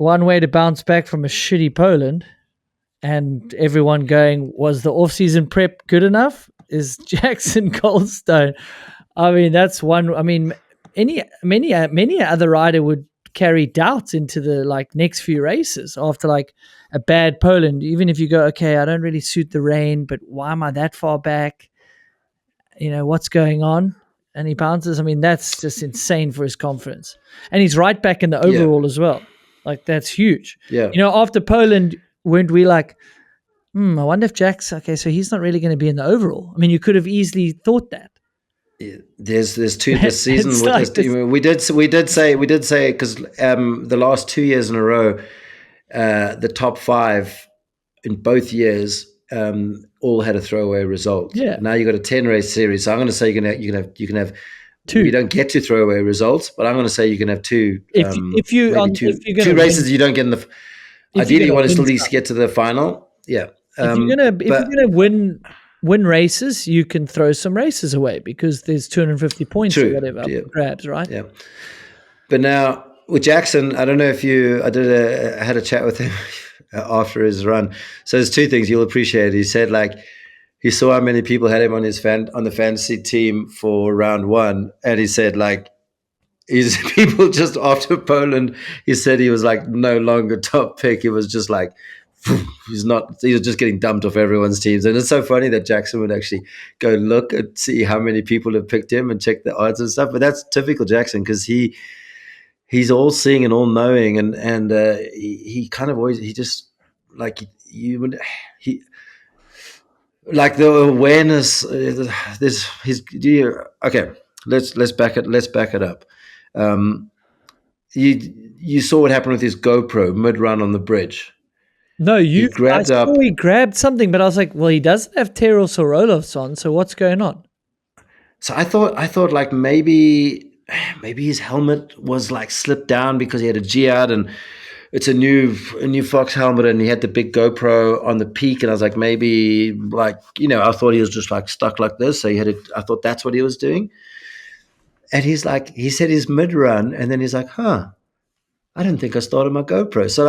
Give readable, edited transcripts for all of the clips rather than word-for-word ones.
one way to bounce back from a shitty Poland and everyone going, was the off-season prep good enough? Is Jackson Goldstone. I mean, that's one. I mean, many other rider would carry doubts into the next few races after a bad Poland. Even if you go, okay, I don't really suit the rain, but why am I that far back? What's going on? And he bounces. I mean, that's just insane for his confidence. And he's right back in the overall as well. That's huge. Yeah. After Poland, weren't we I wonder if Jack's okay, so he's not really going to be in the overall. I mean, you could have easily thought that. Yeah, there's two this season. We did say because the last 2 years in a row, the top 5 in both years all had a throwaway result. Yeah. Now you got a 10-race series. So I'm going to say you can have 2. You don't get 2 throwaway results, but I'm going to say you can have 2. If you're two races you don't get in the. Ideally, you want to still at least get to the final. Yeah. If you're gonna win races, you can throw some races away because there's 250 points or whatever grabs, right? Yeah. But now with Jackson, I don't know if I had a chat with him after his run. So there's 2 things you'll appreciate. He said he saw how many people had him on on the fantasy team for round 1, and he said he's people just after Poland. He said he was no longer top pick. It was just he was just getting dumped off everyone's teams. And it's so funny that Jackson would actually go look and see how many people have picked him and check the odds and stuff. But that's typical Jackson because he's all seeing and all knowing, and he kind of always the awareness. Okay, let's back it up. You saw what happened with his GoPro mid-run on the bridge. No, he grabbed something, but I was like, well, he doesn't have Teros or Roloffs on, so what's going on? So I thought maybe his helmet was slipped down because he had a G out, and it's a new Fox helmet, and he had the big GoPro on the peak, and I was like, maybe I thought he was just stuck like this, so I thought that's what he was doing. And he said he's mid-run, and then he's like, I didn't think I started my GoPro. So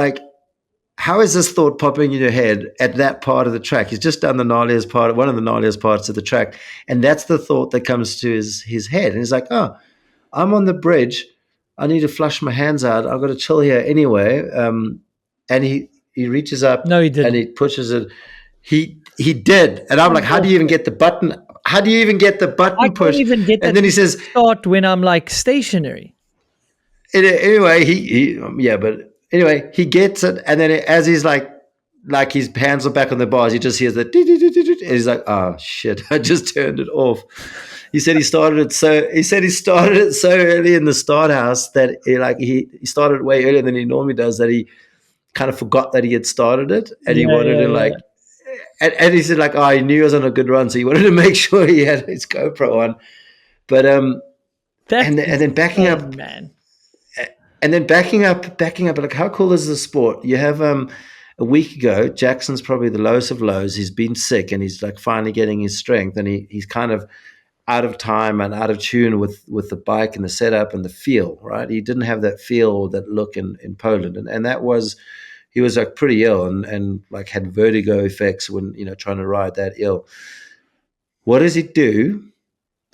how is this thought popping in your head at that part of the track? He's just done one of the gnarliest parts of the track. And that's the thought that comes to his head. And he's like, I'm on the bridge. I need to flush my hands out. I've got to chill here anyway. And he reaches up. No, he didn't. And he pushes it. He did. And I'm like, how do you even get the button? How do you even get the button pushed? I can't even get and then he says, start when I'm stationary. Anyway, Anyway, he gets it, and then as he's his hands are back on the bars, he just hears that, and he's like, "Oh shit! I just turned it off." He said he started it so early in the start house that he started way earlier than he normally does, that he kind of forgot that he had started it, and he wanted to and he said he knew he was on a good run, so he wanted to make sure he had his GoPro on, but and then backing up, man. And then backing up, how cool is the sport? You have a week ago, Jackson's probably the lowest of lows. He's been sick, and he's finally getting his strength, and he's kind of out of time and out of tune with the bike and the setup and the feel, right? He didn't have that feel or that look in Poland, and that was, he was pretty ill and had vertigo effects when trying to ride that ill. What does he do?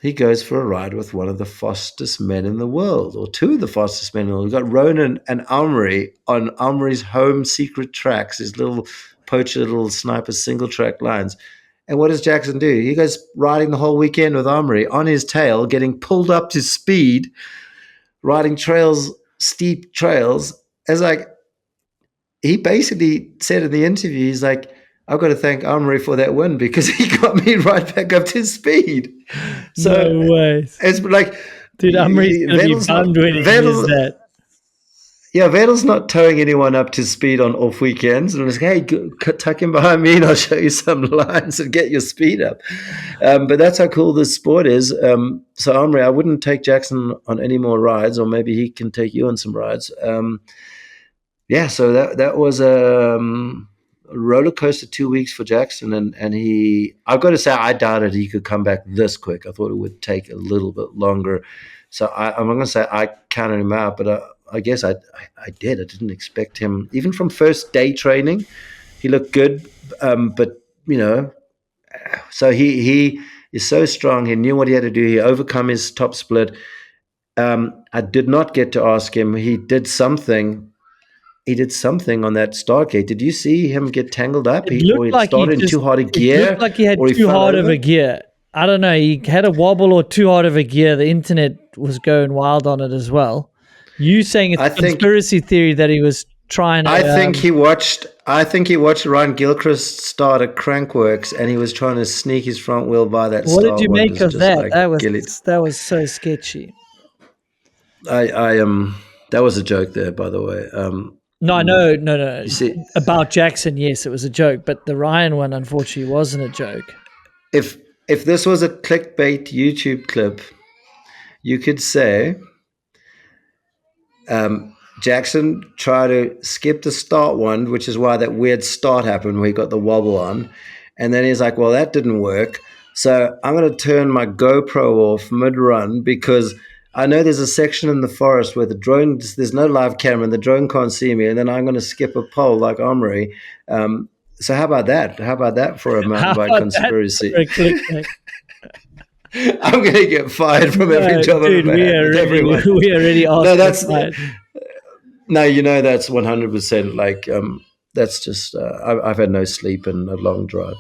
He goes for a ride with one of the fastest men in the world, or 2 of the fastest men in the world. We've got Ronan and Amri on Amri's home secret tracks, his little poacher, little sniper single track lines. And what does Jackson do? He goes riding the whole weekend with Amri on his tail, getting pulled up to speed, riding steep trails. It's he basically said in the interview, he's like, I've got to thank Amri for that win because he got me right back up to speed. So no way. It's dude, Amri's going to be bummed when he hears that. Yeah, Vettel's not towing anyone up to speed on off weekends. And it's hey, tuck him behind me and I'll show you some lines and get your speed up. But that's how cool this sport is. So Amri, I wouldn't take Jackson on any more rides, or maybe he can take you on some rides. So that was a roller coaster 2 weeks for Jackson, and I've got to say, I doubted he could come back this quick. I thought it would take a little bit longer. So I'm not going to say I counted him out, but I guess I did. I didn't expect him, even from first day training. He looked good, but you know, so he is so strong. He knew what he had to do. He overcome his top split. I did not get to ask him. He did something. He did something on that start gate. Did you see him get tangled up? It Or looked it like he started in just. too hard a It looked gear, like he had or he too fell hard of over. a gear. I don't know. He had a wobble or too hard of a gear. The internet was going wild on it as well. You saying it's I a think conspiracy theory that he was trying I to. think he watched. I think he watched Ryan Gilchrist start at Crankworks, and he was trying to sneak his front wheel by that What did start you make wonders, of just that? like That was Gilly. that was so sketchy. I am. That was a joke there, by the way. No, I know, no. You see, About Jackson, yes, it was a joke, but the Ryan one, unfortunately, wasn't a joke. if if this was a clickbait YouTube clip, you could say Jackson tried to skip the start one, which is why that weird start happened where he got the wobble on. And then he's like, well, that didn't work. So I'm going to turn my GoPro off mid run because I know there's a section in the forest where the drone, there's no live camera and the drone can't see me. And then I'm going to skip a pole like Omri. So how about that? How about that for a mountain How bike about that conspiracy? for a clickbait? I'm going to get fired from every No, job I've dude, ever had with everyone. we already asked No, for that's fight. no, that's 100% like that's just I've had no sleep and a long drive.